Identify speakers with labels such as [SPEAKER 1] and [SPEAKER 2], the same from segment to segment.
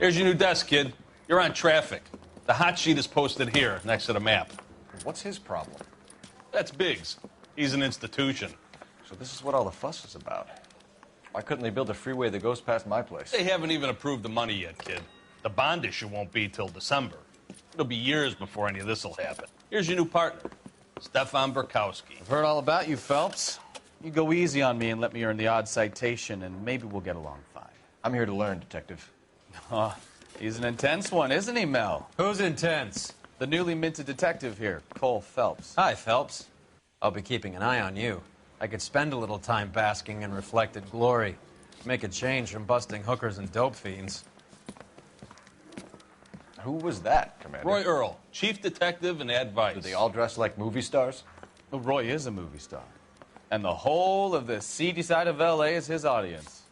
[SPEAKER 1] Here's your new desk, kid. You're on traffic. The hot sheet is posted here, next to the map.
[SPEAKER 2] What's his problem?
[SPEAKER 1] That's Biggs. He's an institution.
[SPEAKER 2] So this is what all the fuss is about. Why couldn't they build a freeway that goes past my place?
[SPEAKER 1] They haven't even approved the money yet, kid. The bond issue won't be till December. It'll be years before any of this will happen. Here's your new partner, Stefan Burkowski.
[SPEAKER 3] I've heard all about you, Phelps. You go easy on me and let me earn the odd citation, and maybe we'll get along fine.
[SPEAKER 2] I'm here to learn, Detective.
[SPEAKER 3] Oh, he's an intense one, isn't he, Mel?
[SPEAKER 4] Who's intense?
[SPEAKER 3] The newly minted detective here, Cole Phelps.
[SPEAKER 4] Hi, Phelps. I'll be keeping an eye on you. I could spend a little time basking in reflected glory. Make a change from busting hookers and dope fiends.
[SPEAKER 2] Who was that, Commander?
[SPEAKER 1] Roy Earl, chief detective and advice.
[SPEAKER 2] Do they all dress like movie stars?
[SPEAKER 3] Well, Roy is a movie star. And the whole of the seedy side of L.A. is his audience.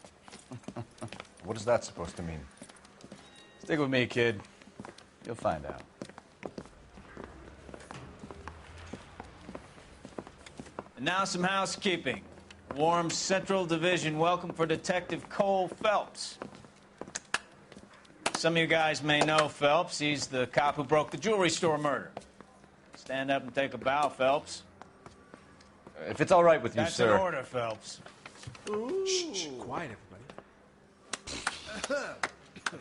[SPEAKER 2] What is that supposed to mean?
[SPEAKER 3] Stick with me, kid. You'll find out.
[SPEAKER 5] And now some housekeeping. Warm Central Division welcome for Detective Cole Phelps. Some of you guys may know Phelps. He's the cop who broke the jewelry store murder. Stand up and take a bow, Phelps.
[SPEAKER 2] If it's all right with you,
[SPEAKER 5] That's
[SPEAKER 2] sir.
[SPEAKER 5] an order, Phelps.
[SPEAKER 4] Shh, quiet, everybody.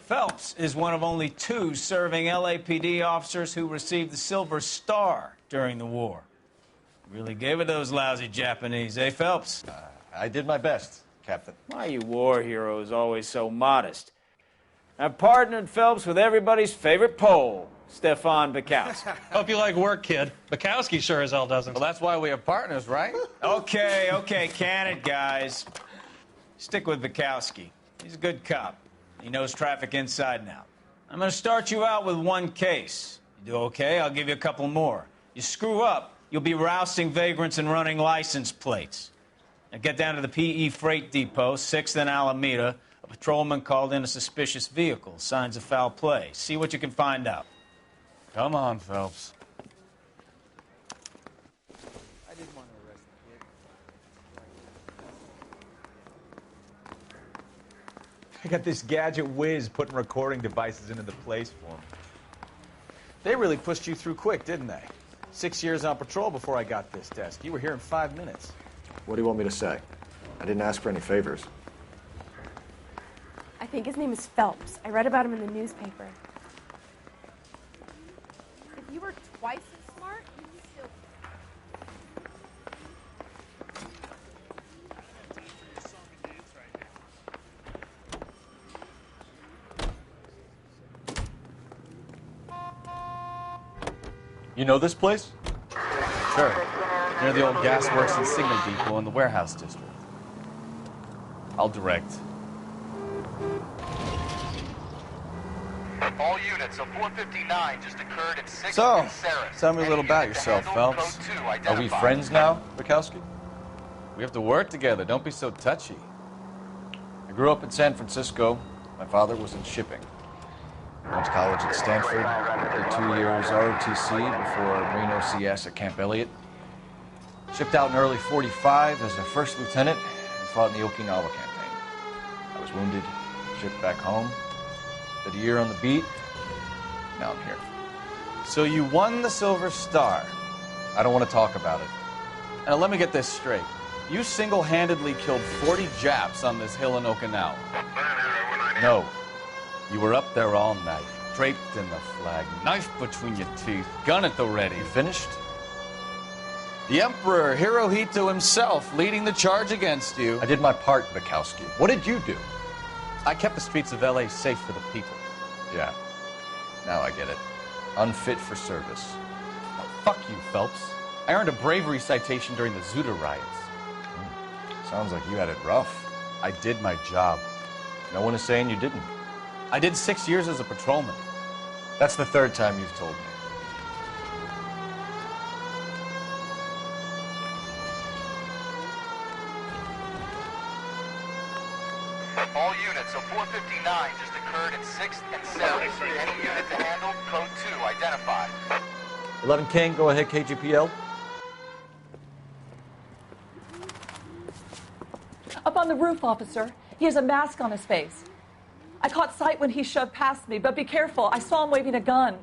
[SPEAKER 5] Phelps is one of only 2 serving LAPD officers who received the Silver Star during the war. Really gave it those lousy Japanese, eh, Phelps?
[SPEAKER 2] I did my best, Captain.
[SPEAKER 5] Why are you war heroes always so modest? I've partnered Phelps with everybody's favorite Pole, Stefan Burkowski.
[SPEAKER 6] Hope you like work, kid. Bukowski sure as hell doesn't.
[SPEAKER 3] Well, that's why we have partners, right?
[SPEAKER 5] Okay, can it, guys. Stick with Burkowski. He's a good cop. He knows traffic inside and out. I'm going to start you out with 1 case. You do okay, I'll give you a couple more. You screw up, you'll be rousting vagrants and running license plates. Now get down to the PE Freight Depot, 6th and Alameda. A patrolman called in a suspicious vehicle. Signs of foul play. See what you can find out.
[SPEAKER 3] Come on, Phelps.
[SPEAKER 6] I didn't want to arrest the kid.
[SPEAKER 7] I got this gadget whiz putting recording devices into the place for me. They really pushed you through quick, didn't they? 6 years on patrol before I got this desk. You were here in 5 minutes.
[SPEAKER 2] What do you want me to say? I didn't ask for any favors.
[SPEAKER 8] I think his name is Phelps. I read about him in the newspaper. If you were twice as smart, you'd still...
[SPEAKER 2] You know this place?
[SPEAKER 3] Sure. Near the old gas works and signal depot in the warehouse district. I'll direct.
[SPEAKER 9] All units, a 459 just occurred at 6th
[SPEAKER 3] So,
[SPEAKER 9] and Sarah.
[SPEAKER 3] tell me a little about yourself, Phelps.
[SPEAKER 2] Are we friends now, Burkowski?
[SPEAKER 3] We have to work together. Don't be so touchy.
[SPEAKER 2] I grew up in San Francisco. My father was in shipping. Went to college at Stanford, did 2 years ROTC before Reno CS at Camp Elliott. Shipped out in early '45 as a first lieutenant and fought in the Okinawa campaign. I was wounded, shipped back home, did a year on the beat. Now I'm here.
[SPEAKER 3] So you won the Silver Star.
[SPEAKER 2] I don't want to talk about it.
[SPEAKER 3] Now let me get this straight. You single-handedly killed 40 Japs on this hill in Okinawa.
[SPEAKER 2] No.
[SPEAKER 3] You were up there all night, draped in the flag, knife between your teeth, gun at the ready.
[SPEAKER 2] You finished?
[SPEAKER 3] The Emperor Hirohito himself leading the charge against you.
[SPEAKER 2] I did my part, Bukowski. What did you do?
[SPEAKER 3] I kept the streets of L.A. safe for the people.
[SPEAKER 2] Yeah. Now I get it. Unfit for service.
[SPEAKER 3] Now, fuck you, Phelps. I earned a bravery citation during the Zuda riots.
[SPEAKER 2] Sounds like you had it rough.
[SPEAKER 3] I did my job.
[SPEAKER 2] No one is saying you didn't.
[SPEAKER 3] I did 6 years as a patrolman.
[SPEAKER 2] That's the 3rd time you've told me.
[SPEAKER 9] All units, a 459 just occurred at 6th and Sarah. Any unit to handle, code 2, identified.
[SPEAKER 2] 11 King, go ahead, KGPL.
[SPEAKER 10] Up on the roof, officer. He has a mask on his face. I caught sight when he shoved past me, but be careful. I saw him waving a gun.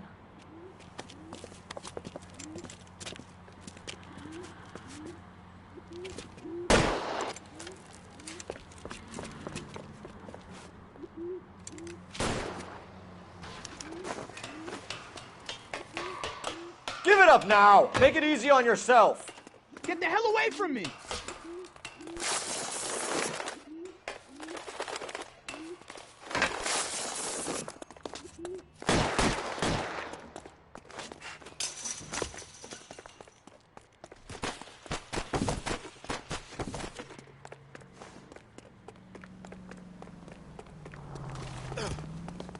[SPEAKER 2] Give it up now! Make it easy on yourself!
[SPEAKER 11] Get the hell away from me!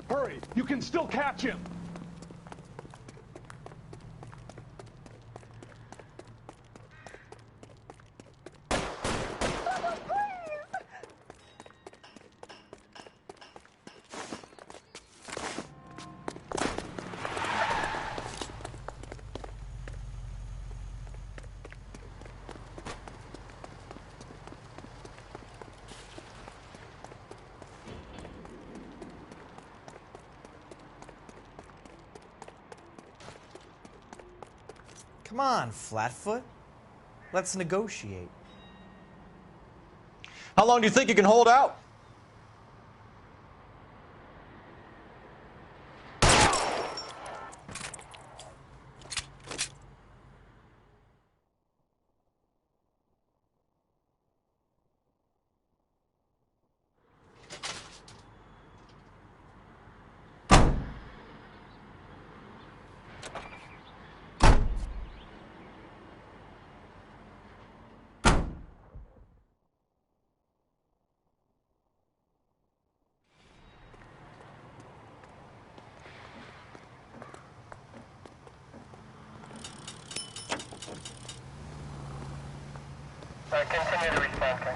[SPEAKER 12] Hurry! You can still catch him!
[SPEAKER 13] Come on, Flatfoot. Let's negotiate.
[SPEAKER 2] How long do you think you can hold out?
[SPEAKER 9] Continue to respond, King.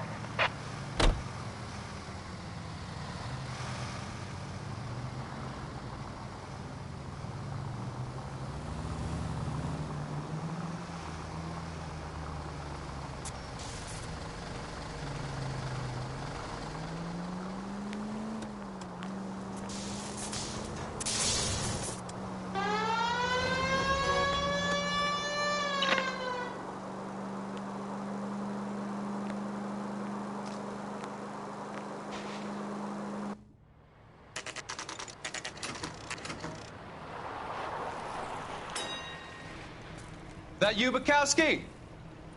[SPEAKER 4] That you, Bukowski?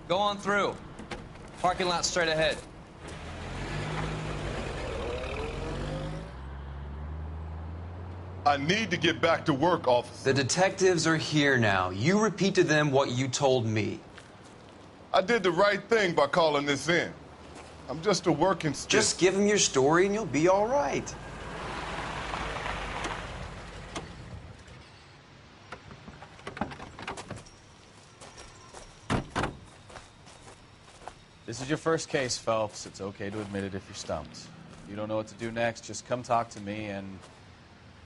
[SPEAKER 4] Go on through. Parking lot straight ahead.
[SPEAKER 14] I need to get back to work, officer.
[SPEAKER 15] The detectives are here now. You repeat to them what you told me.
[SPEAKER 14] I did the right thing by calling this in. I'm just a working stiff.
[SPEAKER 15] Just give them your story and you'll be all right.
[SPEAKER 3] This is your first case, Phelps. It's okay to admit it if you're stumped. If you don't know what to do next, just come talk to me and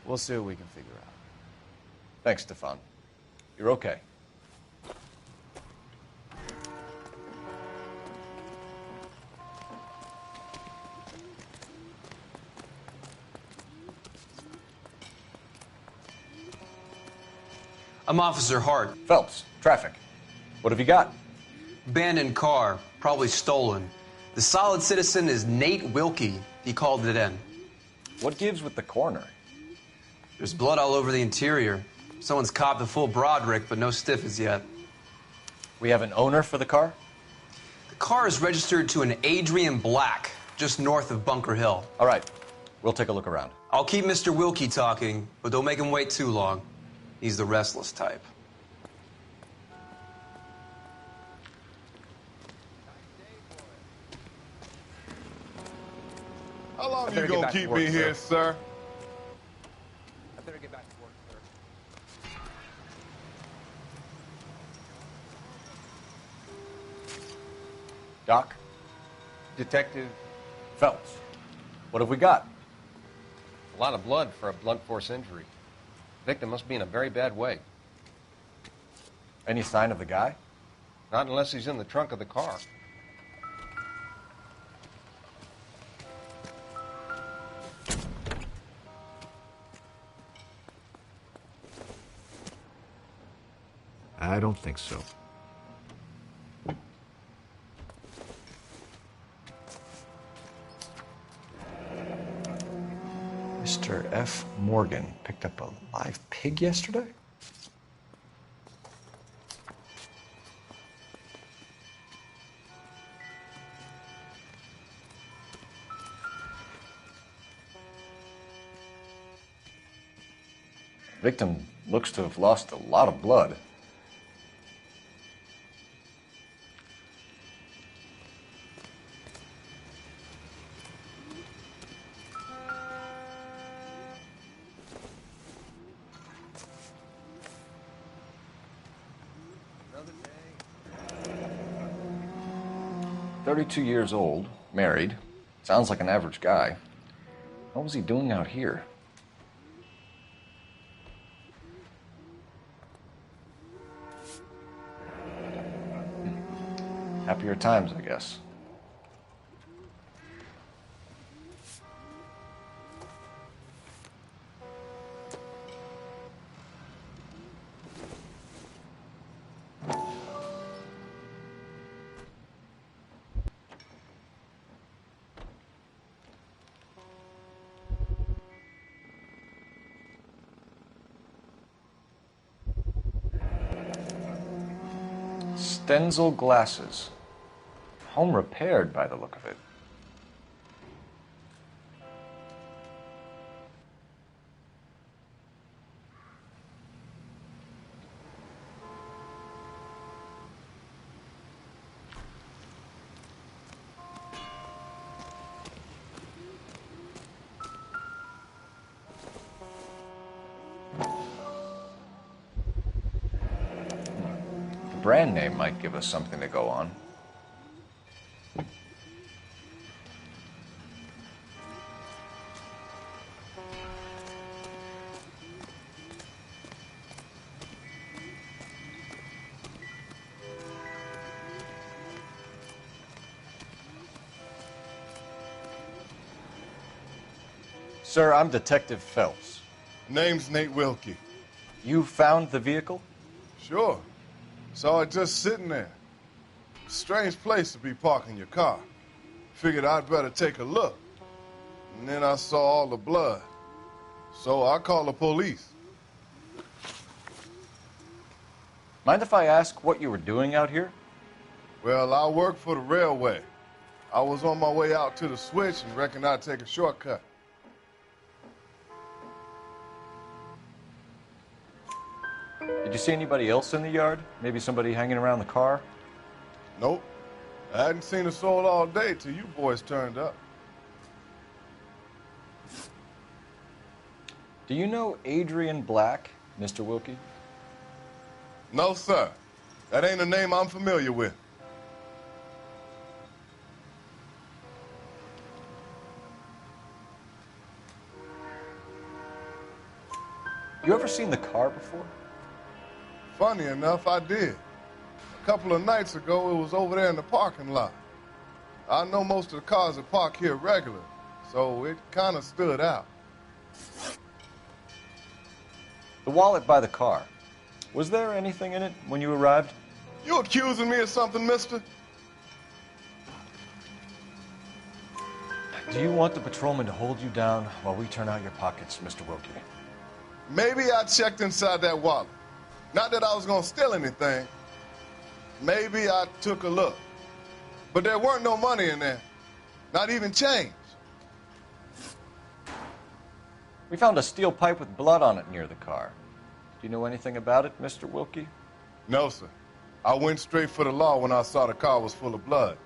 [SPEAKER 3] we'll see what we can figure out.
[SPEAKER 2] Thanks, Stefan. You're okay.
[SPEAKER 15] I'm Officer Hart.
[SPEAKER 2] Phelps, traffic. What have you got?
[SPEAKER 15] Abandoned car, probably stolen. The solid citizen is Nate Wilkie. He called it in.
[SPEAKER 2] What gives with the coroner?
[SPEAKER 15] There's blood all over the interior. Someone's copped a full Broderick, but no stiff as yet.
[SPEAKER 2] We have an owner for the car?
[SPEAKER 15] The car is registered to an Adrian Black, just north of Bunker Hill.
[SPEAKER 2] All right. We'll take a look around.
[SPEAKER 15] I'll keep Mr. Wilkie talking, but don't make him wait too long. He's the restless type.
[SPEAKER 14] How long you gonna keep me here, sir?
[SPEAKER 11] I better get back to work, sir.
[SPEAKER 2] Doc?
[SPEAKER 16] Detective
[SPEAKER 2] Phelps. What have we got?
[SPEAKER 16] A lot of blood for a blunt force injury. Victim must be in a very bad way.
[SPEAKER 2] Any sign of the guy?
[SPEAKER 16] Not unless he's in the trunk of the car.
[SPEAKER 2] don't think so. Mr. F. Morgan picked up a live pig yesterday? Victim looks to have lost a lot of blood.
[SPEAKER 16] Another day.
[SPEAKER 2] 32 years old, married. Sounds like an average guy. What was he doing out here? Happier times, I guess. Stenzel glasses. Home repaired by the look of it. The brand name might give us something to go on. Sir, I'm Detective Phelps.
[SPEAKER 14] Name's Nate Wilkie.
[SPEAKER 2] You found the vehicle?
[SPEAKER 14] Sure. Saw it just sitting there. Strange place to be parking your car. Figured I'd better take a look. And then I saw all the blood. So I called the police.
[SPEAKER 2] Mind if I ask what you were doing out here?
[SPEAKER 14] Well, I work for the railway. I was on my way out to the switch and reckoned I'd take a shortcut.
[SPEAKER 2] Did you see anybody else in the yard? Maybe somebody hanging around the car?
[SPEAKER 14] Nope. I hadn't seen a soul all day till you boys turned up.
[SPEAKER 2] Do you know Adrian Black, Mr. Wilkie?
[SPEAKER 14] No, sir. That ain't a name I'm familiar with.
[SPEAKER 2] You ever seen the car before?
[SPEAKER 14] Funny enough, I did. A couple of nights ago, it was over there in the parking lot. I know most of the cars that park here regular, so it kind of stood out.
[SPEAKER 2] The wallet by the car. Was there anything in it when you arrived?
[SPEAKER 14] You accusing me of something, mister?
[SPEAKER 2] Do you want the patrolman to hold you down while we turn out your pockets, Mr. Wilkie?
[SPEAKER 14] Maybe I checked inside that wallet. Not that I was going to steal anything. Maybe I took a look. But there weren't no money in there. Not even change.
[SPEAKER 2] We found a steel pipe with blood on it near the car. Do you know anything about it, Mr. Wilkie?
[SPEAKER 14] No, sir. I went straight for the law when I saw the car was full of blood.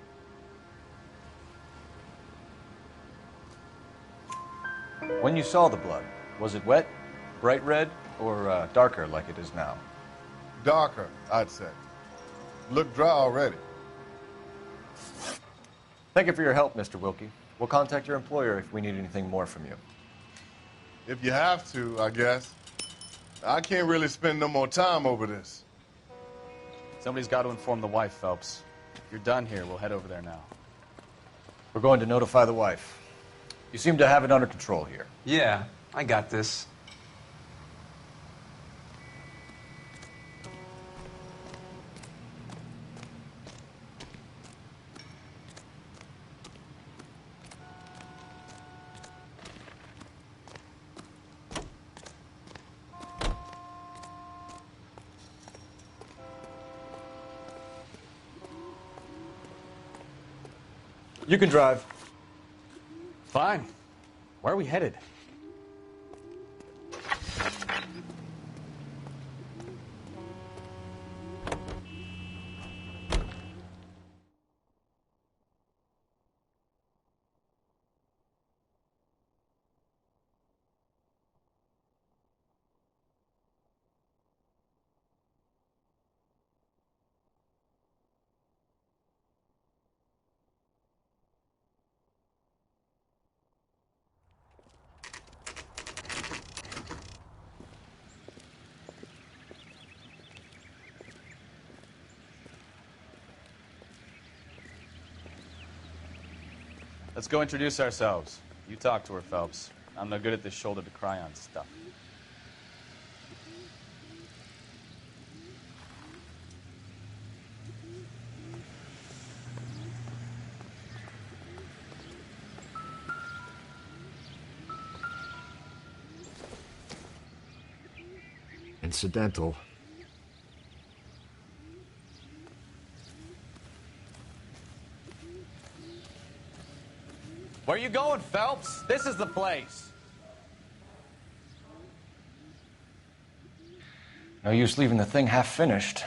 [SPEAKER 2] When you saw the blood, was it wet, bright red, or darker like it is now?
[SPEAKER 14] Darker, I'd say. Looked dry already.
[SPEAKER 2] Thank you for your help, Mr. Wilkie. We'll contact your employer if we need anything more from you.
[SPEAKER 14] If you have to, I guess. I can't really spend no more time over this.
[SPEAKER 3] Somebody's got to inform the wife, Phelps. If you're done here, we'll head over there now.
[SPEAKER 2] We're going to notify the wife. You seem to have it under control here.
[SPEAKER 15] Yeah, I got this.
[SPEAKER 2] You can drive.
[SPEAKER 3] Fine. Where are we headed? Let's go introduce ourselves. You talk to her, Phelps. I'm no good at this shoulder to cry on stuff.
[SPEAKER 2] Incidental.
[SPEAKER 3] Where you going, Phelps? This is the place.
[SPEAKER 2] No use leaving the thing half finished.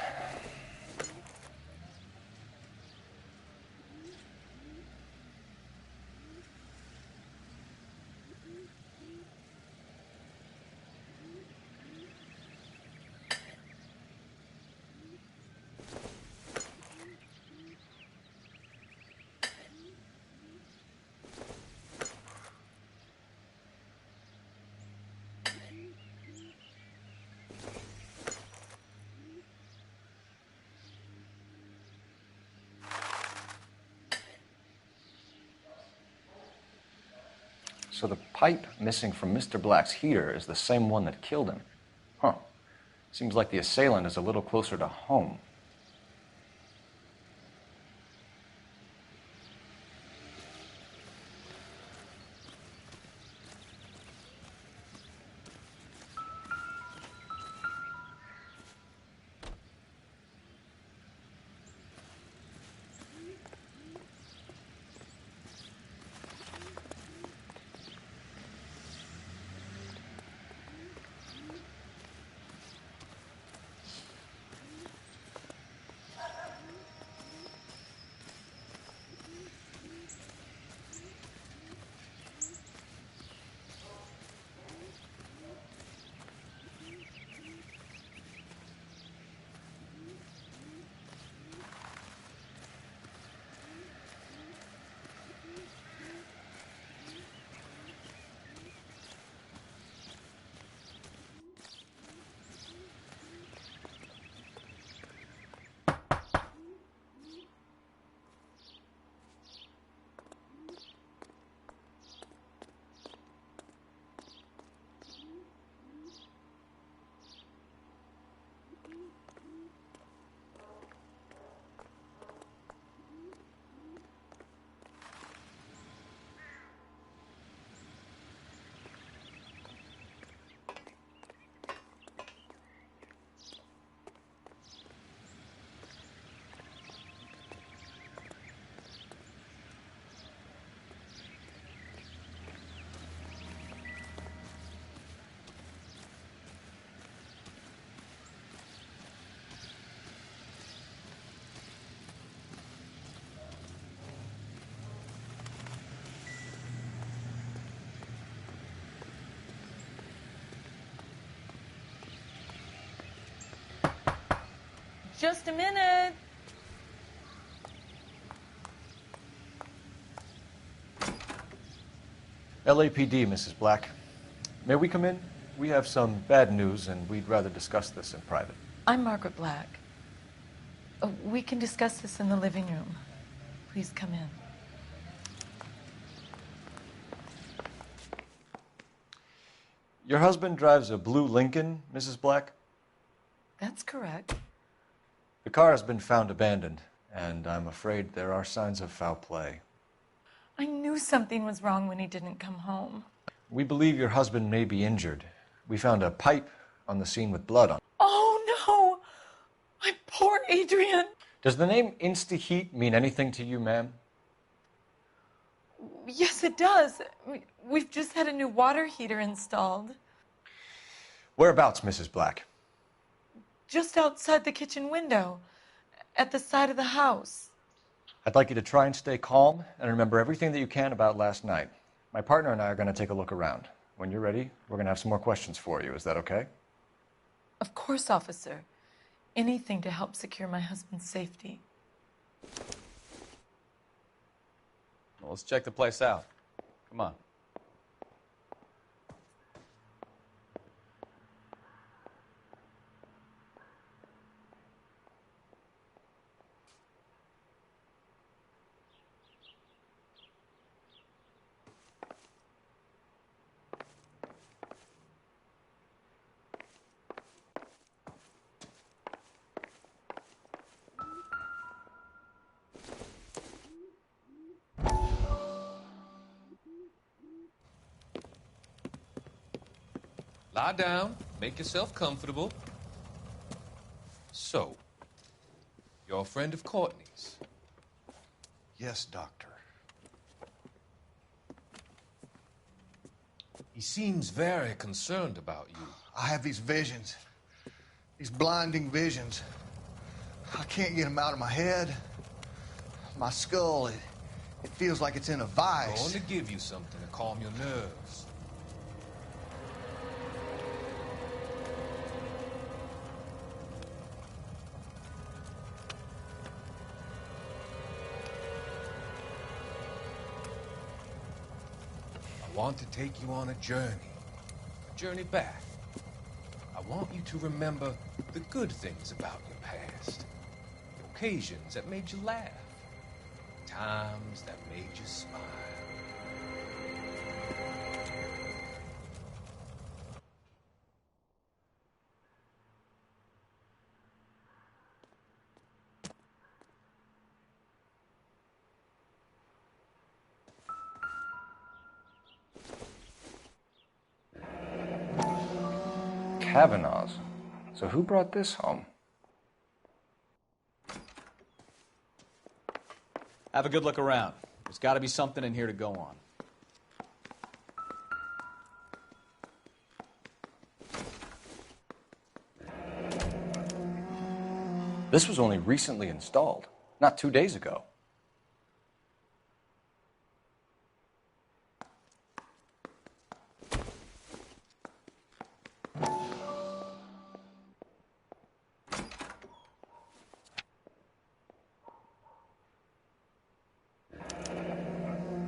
[SPEAKER 2] So the pipe missing from Mr. Black's heater is the same one that killed him. Huh. Seems like the assailant is a little closer to home.
[SPEAKER 10] Just a minute.
[SPEAKER 2] LAPD, Mrs. Black. May we come in? We have some bad news, and we'd rather discuss this in private.
[SPEAKER 10] I'm Margaret Black. We can discuss this in the living room. Please come in.
[SPEAKER 2] Your husband drives a blue Lincoln, Mrs. Black?
[SPEAKER 10] That's correct.
[SPEAKER 2] The car has been found abandoned, and I'm afraid there are signs of foul play.
[SPEAKER 10] I knew something was wrong when he didn't come home.
[SPEAKER 2] We believe your husband may be injured. We found a pipe on the scene with blood on it.
[SPEAKER 10] Oh, no! My poor Adrian!
[SPEAKER 2] Does the name Insta-Heat mean anything to you, ma'am?
[SPEAKER 10] Yes, it does. We've just had a new water heater installed.
[SPEAKER 2] Whereabouts, Mrs. Black?
[SPEAKER 10] Just outside the kitchen window, at the side of the house.
[SPEAKER 2] I'd like you to try and stay calm and remember everything that you can about last night. My partner and I are going to take a look around. When you're ready, we're going to have some more questions for you. Is that okay?
[SPEAKER 10] Of course, officer. Anything to help secure my husband's safety.
[SPEAKER 3] Well, let's check the place out. Come on.
[SPEAKER 12] Lie down, make yourself comfortable. So, you're a friend of Courtney's?
[SPEAKER 17] Yes, Doctor.
[SPEAKER 12] He seems very concerned about you.
[SPEAKER 17] I have these visions, these blinding visions. I can't get them out of my head. My skull, it feels like it's in a vice.
[SPEAKER 12] I want to give you something to calm your nerves. I want to take you on a journey back. I want you to remember the good things about your past, the occasions that made you laugh, times that made you smile.
[SPEAKER 2] Kavanaugh's. So who brought this home?
[SPEAKER 3] Have a good look around. There's got to be something in here to go on.
[SPEAKER 2] This was only recently installed, not 2 days ago.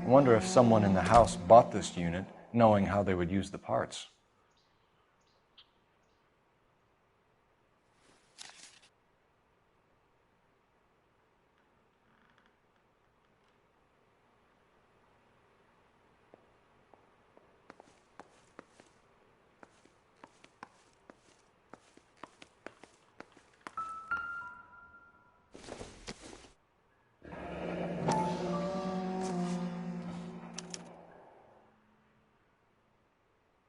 [SPEAKER 2] I wonder if someone in the house bought this unit knowing how they would use the parts.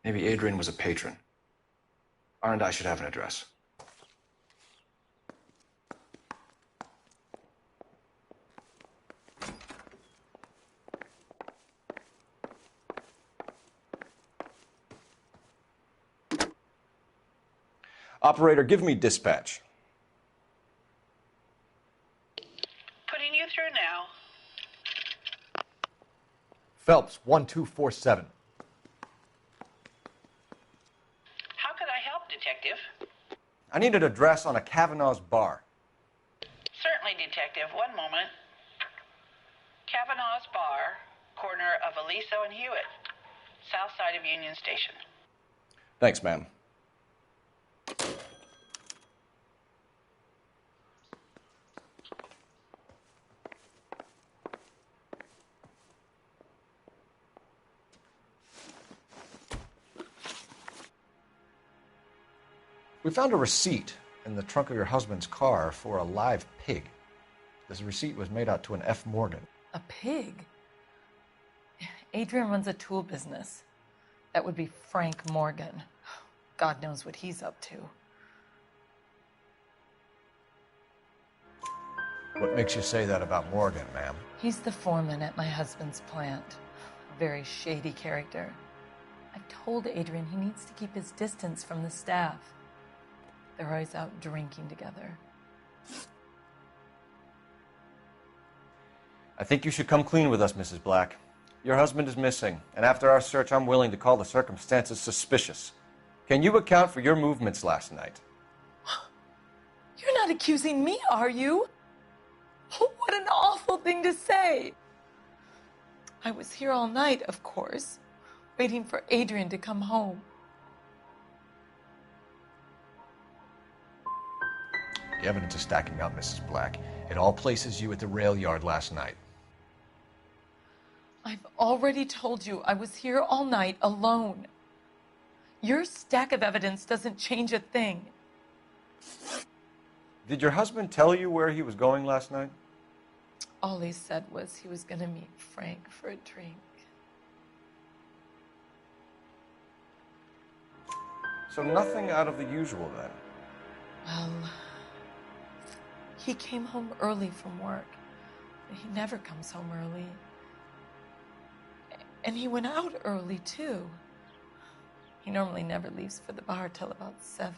[SPEAKER 2] Maybe Adrian was a patron. R&I should have an address. Operator, give me dispatch.
[SPEAKER 18] Putting you through now.
[SPEAKER 2] Phelps, 1247.
[SPEAKER 18] How could I help, Detective?
[SPEAKER 2] I need an address on a Kavanaugh's bar.
[SPEAKER 18] Certainly, Detective. One moment. Kavanaugh's Bar, corner of Aliso and Hewitt, south side of Union Station.
[SPEAKER 2] Thanks, ma'am. We found a receipt in the trunk of your husband's car for a live pig. This receipt was made out to an F. Morgan.
[SPEAKER 10] A pig? Adrian runs a tool business. That would be Frank Morgan. God knows what he's up to.
[SPEAKER 2] What makes you say that about Morgan, ma'am?
[SPEAKER 10] He's the foreman at my husband's plant. A very shady character. I've told Adrian he needs to keep his distance from the staff. They're always out drinking together.
[SPEAKER 2] I think you should come clean with us, Mrs. Black. Your husband is missing, and after our search, I'm willing to call the circumstances suspicious. Can you account for your movements last night?
[SPEAKER 10] You're not accusing me, are you? What an awful thing to say. I was here all night, of course, waiting for Adrian to come home.
[SPEAKER 2] The evidence is stacking up, Mrs. Black. It all places you at the rail yard last night.
[SPEAKER 10] I've already told you I was here all night alone. Your stack of evidence doesn't change a thing.
[SPEAKER 2] Did your husband tell you where he was going last night?
[SPEAKER 10] All he said was he was going to meet Frank for a drink.
[SPEAKER 2] So nothing out of the usual then?
[SPEAKER 10] Well, he came home early from work. He never comes home early. And he went out early, too. He normally never leaves for the bar till about 7.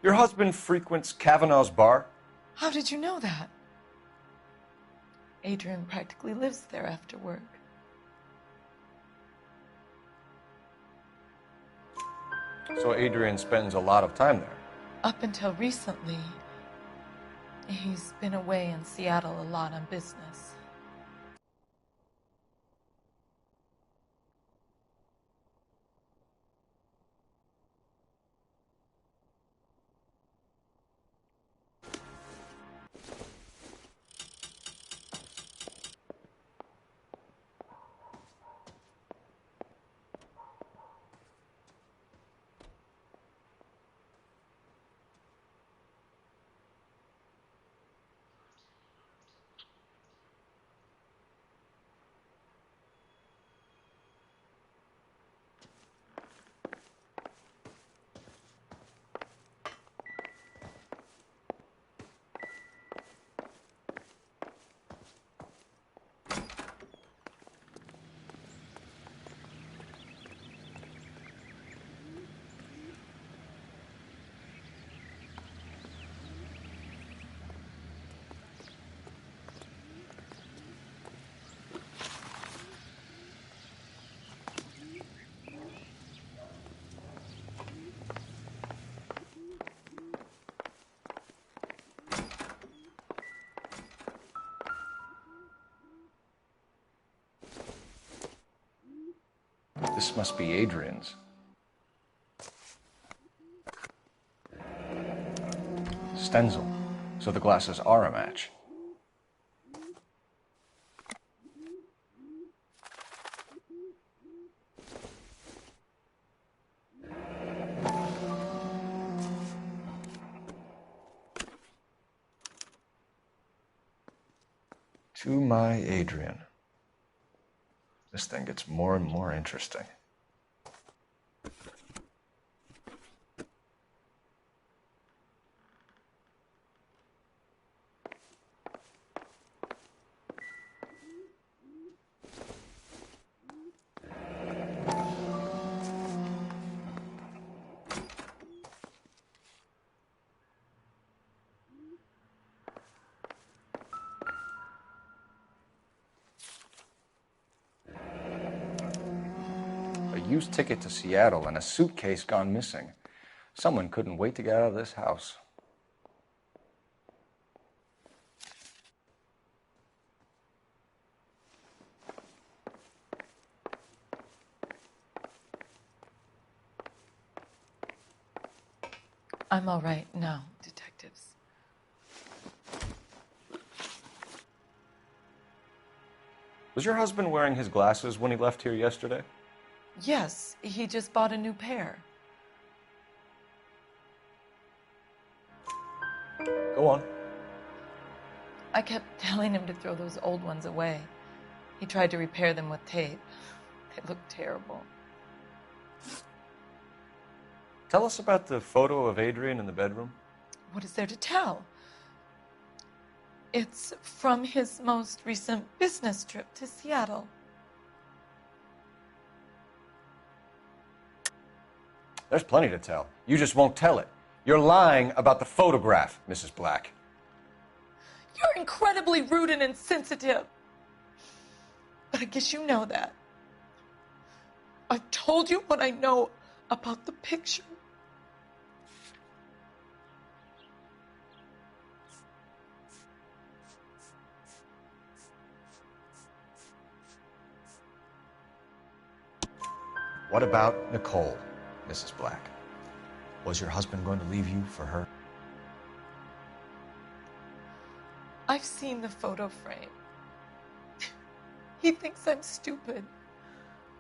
[SPEAKER 2] Your husband frequents Kavanaugh's bar?
[SPEAKER 10] How did you know that? Adrian practically lives there after work.
[SPEAKER 2] So Adrian spends a lot of time there?
[SPEAKER 10] Up until recently, he's been away in Seattle a lot on business.
[SPEAKER 2] This must be Adrian's. Stenzel. So the glasses are a match. To my Adrian. This thing gets more and more interesting. Used ticket to Seattle and a suitcase gone missing. Someone couldn't wait to get out of this house.
[SPEAKER 10] I'm all right now, detectives.
[SPEAKER 2] Was your husband wearing his glasses when he left here yesterday?
[SPEAKER 10] Yes, he just bought a new pair.
[SPEAKER 2] Go on.
[SPEAKER 10] I kept telling him to throw those old ones away. He tried to repair them with tape. They looked terrible.
[SPEAKER 2] Tell us about the photo of Adrian in the bedroom.
[SPEAKER 10] What is there to tell? It's from his most recent business trip to Seattle.
[SPEAKER 2] There's plenty to tell. You just won't tell it. You're lying about the photograph, Mrs. Black.
[SPEAKER 10] You're incredibly rude and insensitive. But I guess you know that. I've told you what I know about the picture.
[SPEAKER 2] What about Nicole, Mrs. Black? Was your husband going to leave you for her?
[SPEAKER 10] I've seen the photo frame. He thinks I'm stupid.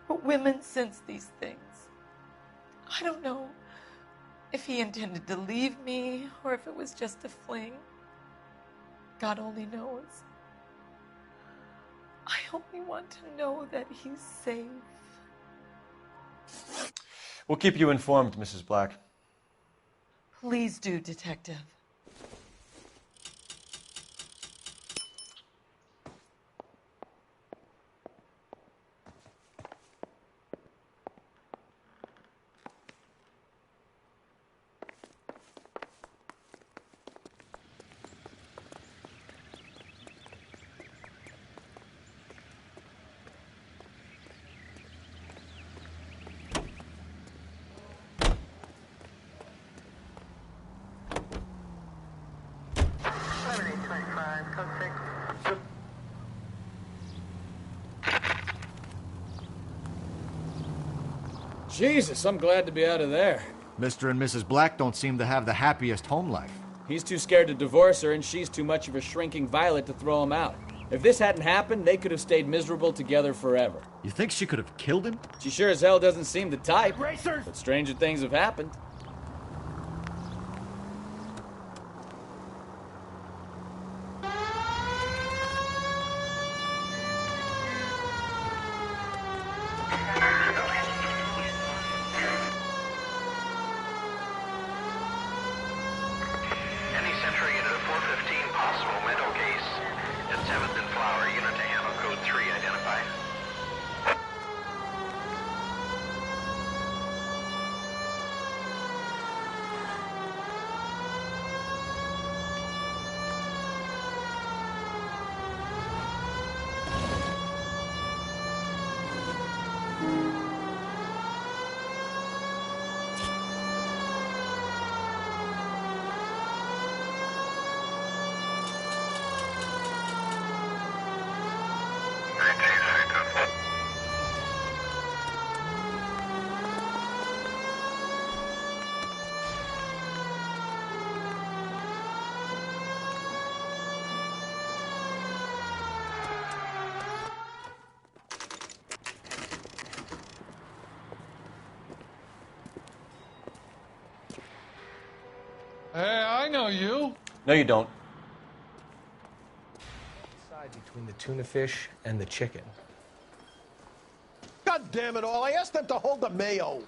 [SPEAKER 10] But women sense these things. I don't know if he intended to leave me or if it was just a fling. God only knows. I only want to know that he's safe.
[SPEAKER 2] We'll keep you informed, Mrs. Black.
[SPEAKER 10] Please do, Detective.
[SPEAKER 3] Jesus, I'm glad to be out of there.
[SPEAKER 17] Mr. and Mrs. Black don't seem to have the happiest home life.
[SPEAKER 19] He's too scared to divorce her, and she's too much of a shrinking violet to throw him out. If this hadn't happened, they could have stayed miserable together forever.
[SPEAKER 17] You think she could have killed him?
[SPEAKER 19] She sure as hell doesn't seem the type.
[SPEAKER 17] Racers!
[SPEAKER 19] But stranger things have happened.
[SPEAKER 9] Any Century unit of 415, possible mental case. At 7th and Flower, unit to handle code 3 identified.
[SPEAKER 20] Hey, I know you.
[SPEAKER 2] No, you don't.
[SPEAKER 11] Decide between the tuna fish and the chicken.
[SPEAKER 21] God damn it all, I asked them to hold the mayo.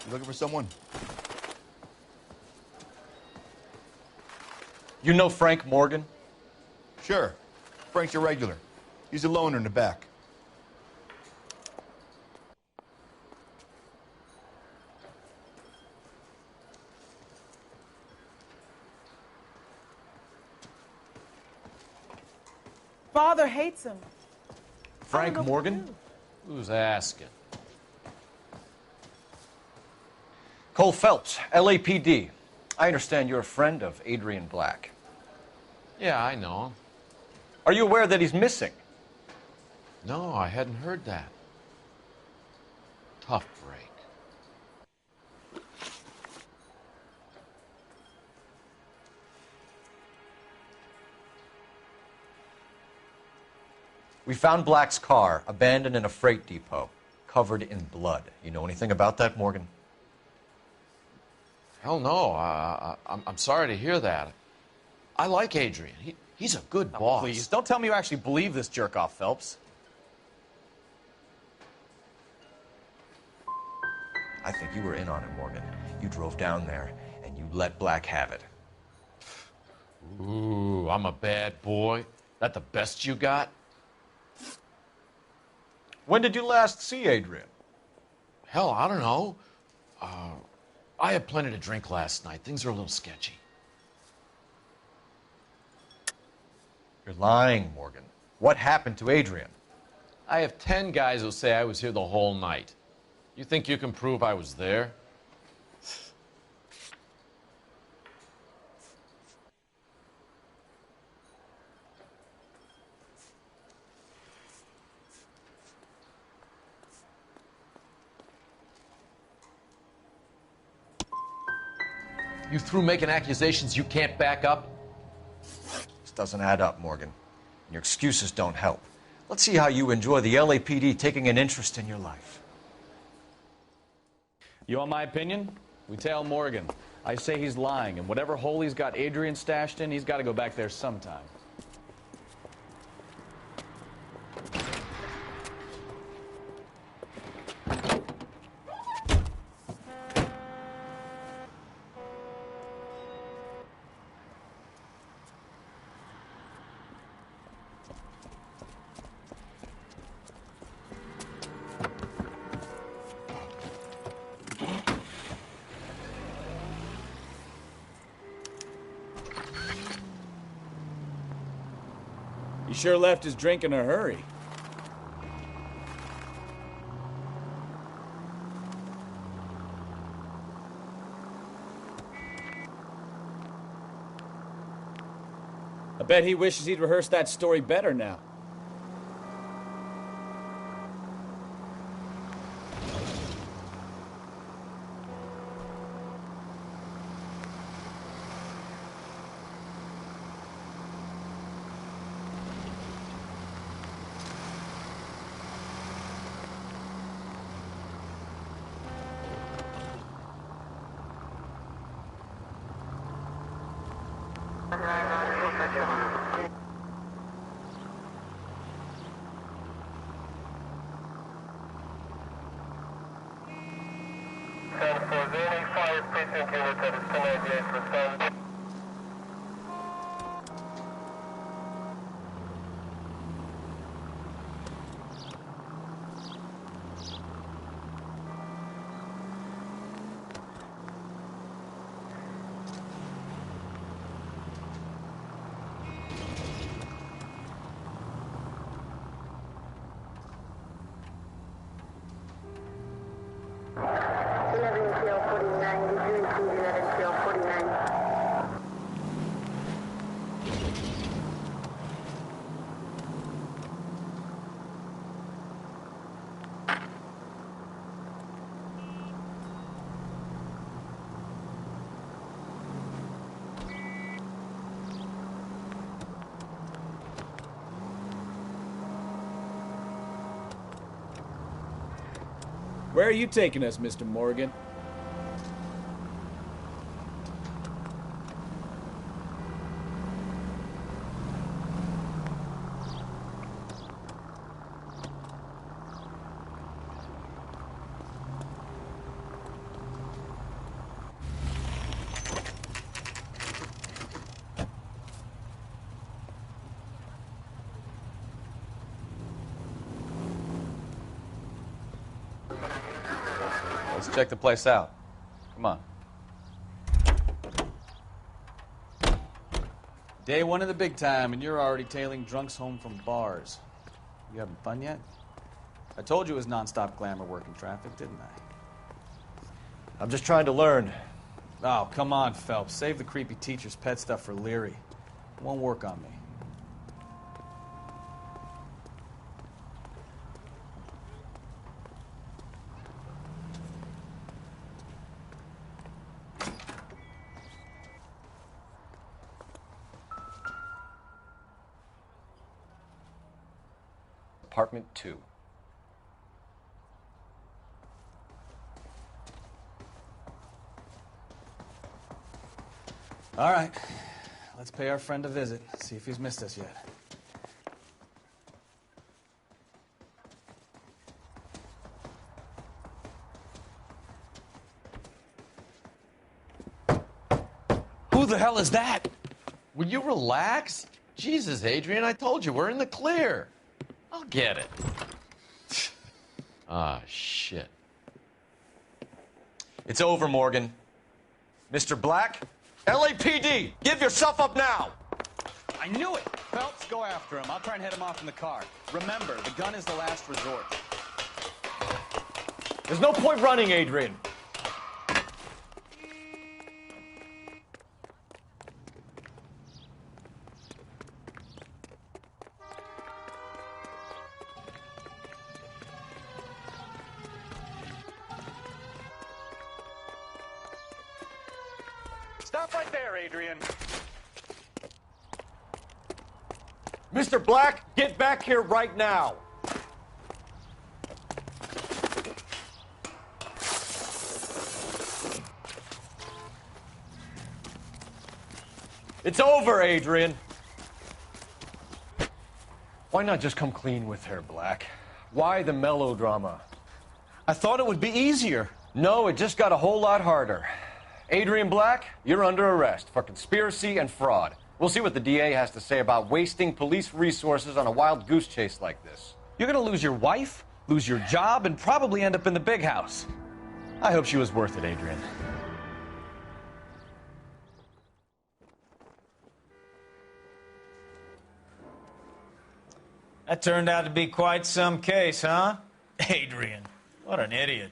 [SPEAKER 22] You looking for someone?
[SPEAKER 2] You know Frank Morgan?
[SPEAKER 22] Sure. Frank's a regular. He's a loner in the back.
[SPEAKER 8] Father hates him.
[SPEAKER 2] Frank Morgan?
[SPEAKER 3] Who's asking?
[SPEAKER 2] Cole Phelps, LAPD. I understand you're a friend of Adrian Black.
[SPEAKER 4] Yeah, I know him.
[SPEAKER 2] Are you aware that he's missing?
[SPEAKER 4] No, I hadn't heard that. Tough break.
[SPEAKER 2] We found Black's car abandoned in a freight depot, covered in blood. You know anything about that, Morgan?
[SPEAKER 1] Hell no. I'm sorry to hear that. I like Adrian. He's a good boss.
[SPEAKER 7] Please, don't tell me you actually believe this jerk-off, Phelps.
[SPEAKER 5] I think you were in on it, Morgan. You drove down there, and you let Black have it.
[SPEAKER 1] Ooh, I'm a bad boy. That the best you got?
[SPEAKER 2] When did you last see Adrian?
[SPEAKER 1] Hell, I don't know. I had plenty to drink last night. Things are a little sketchy.
[SPEAKER 2] You're lying, Morgan. What happened to Adrian?
[SPEAKER 1] I have 10 guys who'll say I was here the whole night. You think you can prove I was there? You through making accusations you can't back up?
[SPEAKER 2] This doesn't add up, Morgan. And your excuses don't help. Let's see how you enjoy the LAPD taking an interest in your life.
[SPEAKER 7] You want my opinion? We tail Morgan. I say he's lying, and whatever hole he's got Adrian stashed in, he's got to go back there sometime.
[SPEAKER 19] He sure left his drink in a hurry. I bet he wishes he'd rehearsed that story better now. Where are you taking us, Mr. Morgan?
[SPEAKER 7] Let's check the place out. Come on. Day one of the big time, and you're already tailing drunks home from bars. You having fun yet? I told you it was nonstop glamour working traffic, didn't I?
[SPEAKER 2] I'm just trying to learn.
[SPEAKER 7] Oh, come on, Phelps. Save the creepy teacher's pet stuff for Leary. It won't work on me.
[SPEAKER 2] Apartment 2.
[SPEAKER 19] All right. Let's pay our friend a visit, see if he's missed us yet.
[SPEAKER 1] Who the hell is that? Will you relax? Jesus, Adrian, I told you, we're in the clear. I'll get it. Ah, shit.
[SPEAKER 5] It's over, Morgan. Mr. Black, LAPD, give yourself up now!
[SPEAKER 7] I knew it! Phelps, go after him. I'll try and head him off in the car. Remember, the gun is the last resort.
[SPEAKER 5] There's no point running, Adrian.
[SPEAKER 7] Stop right there, Adrian.
[SPEAKER 5] Mr. Black, get back here right now. It's over, Adrian. Why not just come clean with her, Black? Why the melodrama?
[SPEAKER 7] I thought it would be easier.
[SPEAKER 5] No, it just got a whole lot harder. Adrian Black, you're under arrest for conspiracy and fraud. We'll see what the DA has to say about wasting police resources on a wild goose chase like this.
[SPEAKER 7] You're gonna lose your wife, lose your job, and probably end up in the big house.
[SPEAKER 5] I hope she was worth it, Adrian.
[SPEAKER 6] That turned out to be quite some case, huh? Adrian, what an idiot.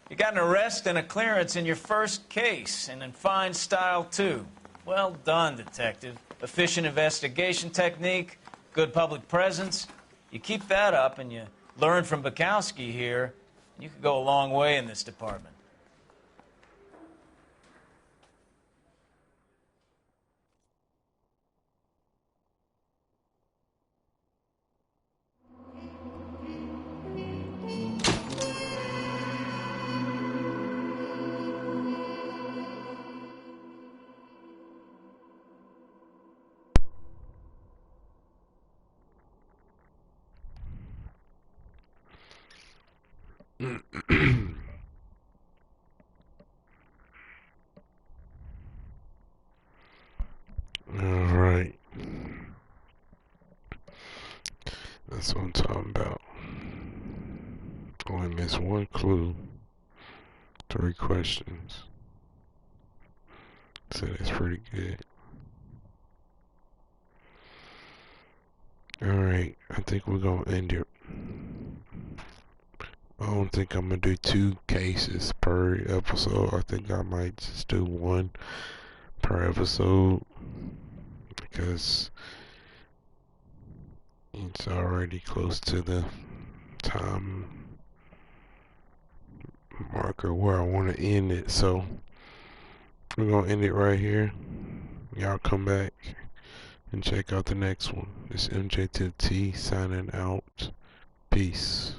[SPEAKER 6] You got an arrest and a clearance in your first case, and in fine style, too. Well done, detective. Efficient investigation technique, good public presence. You keep that up and you learn from Bukowski here, you could go a long way in this department.
[SPEAKER 13] Alright. That's what I'm talking about. Only missed one clue. 3 questions. So that's pretty good. Alright, I think we're gonna end it. I don't think I'm gonna do 2 cases per episode. I think I might just do 1 per episode because it's already close to the time marker where I want to end it. So we're gonna end it right here. Y'all come back and check out the next one. This MJ to the T signing out. Peace.